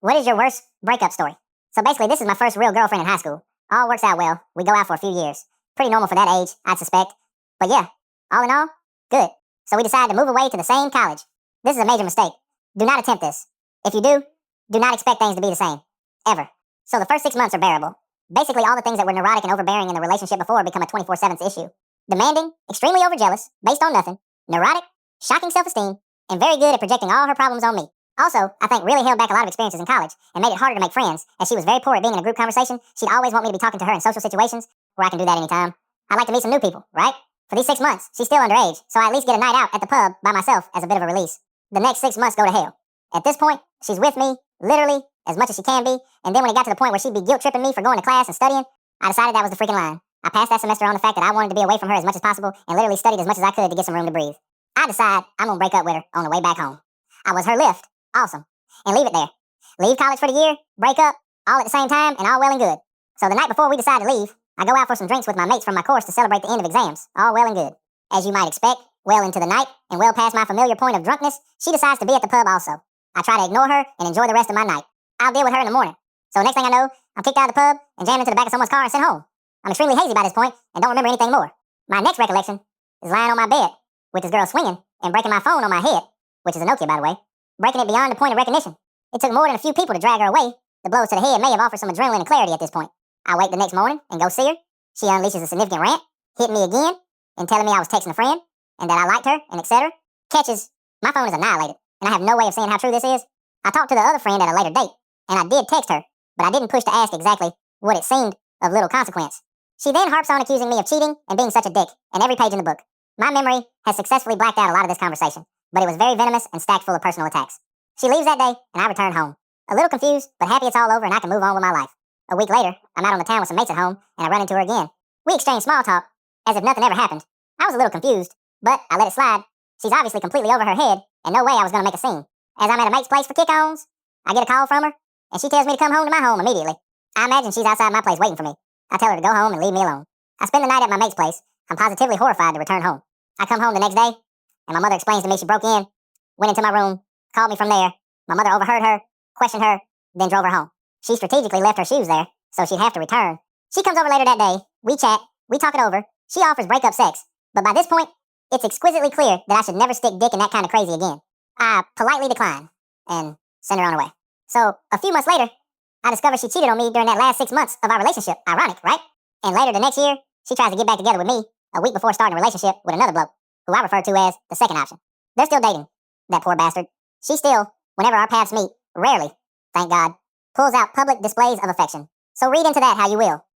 What is your worst breakup story? So basically, this is my first real girlfriend in high school. All works out well. We go out for a few years. Pretty normal for that age, I'd suspect. But yeah, all in all, good. So we decided to move away to the same college. This is a major mistake. Do not attempt this. If you do not expect things to be the same. Ever. So the first 6 months are bearable. Basically, all the things that were neurotic and overbearing in the relationship before become a 24/7 issue. Demanding, extremely overjealous, based on nothing, neurotic, shocking self-esteem, and very good at projecting all her problems on me. Also, I think really held back a lot of experiences in college and made it harder to make friends, as she was very poor at being in a group conversation. She'd always want me to be talking to her in social situations where I can do that anytime. I'd like to meet some new people, right? For these 6 months, she's still underage, so I at least get a night out at the pub by myself as a bit of a release. The next 6 months go to hell. At this point, she's with me, literally, as much as she can be, and then when it got to the point where she'd be guilt-tripping me for going to class and studying, I decided that was the freaking line. I passed that semester on the fact that I wanted to be away from her as much as possible and literally studied as much as I could to get some room to breathe. I decide I'm gonna break up with her on the way back home. I was her lift. Awesome. And leave it there. Leave college for the year, break up, all at the same time, and all well and good. So the night before we decide to leave, I go out for some drinks with my mates from my course to celebrate the end of exams, all well and good. As you might expect, well into the night, and well past my familiar point of drunkenness, she decides to be at the pub also. I try to ignore her and enjoy the rest of my night. I'll deal with her in the morning. So next thing I know, I'm kicked out of the pub and jammed into the back of someone's car and sent home. I'm extremely hazy by this point and don't remember anything more. My next recollection is lying on my bed with this girl swinging and breaking my phone on my head, which is a Nokia by the way, breaking it beyond the point of recognition. It took more than a few people to drag her away. The blows to the head may have offered some adrenaline and clarity at this point. I wake the next morning and go see her. She unleashes a significant rant, hitting me again, and telling me I was texting a friend, and that I liked her, and etc. Catches, my phone is annihilated, and I have no way of saying how true this is. I talked to the other friend at a later date, and I did text her, but I didn't push to ask exactly what it seemed of little consequence. She then harps on accusing me of cheating and being such a dick, in every page in the book. My memory has successfully blacked out a lot of this conversation, but it was very venomous and stacked full of personal attacks. She leaves that day, and I return home. A little confused, but happy it's all over and I can move on with my life. A week later, I'm out on the town with some mates at home, and I run into her again. We exchange small talk, as if nothing ever happened. I was a little confused, but I let it slide. She's obviously completely over her head, and no way I was going to make a scene. As I'm at a mate's place for kick-ons, I get a call from her, and she tells me to come home to my home immediately. I imagine she's outside my place waiting for me. I tell her to go home and leave me alone. I spend the night at my mate's place. I'm positively horrified to return home. I come home the next day, and my mother explains to me she broke in, went into my room, called me from there. My mother overheard her, questioned her, then drove her home. She strategically left her shoes there, so she'd have to return. She comes over later that day, we chat, we talk it over, she offers breakup sex, but by this point, it's exquisitely clear that I should never stick dick in that kind of crazy again. I politely decline, and send her on her way. So, a few months later, I discover she cheated on me during that last 6 months of our relationship. Ironic, right? And later the next year, she tries to get back together with me a week before starting a relationship with another bloke, who I refer to as the second option. They're still dating, that poor bastard. She still, whenever our paths meet, rarely, thank God, pulls out public displays of affection. So read into that how you will.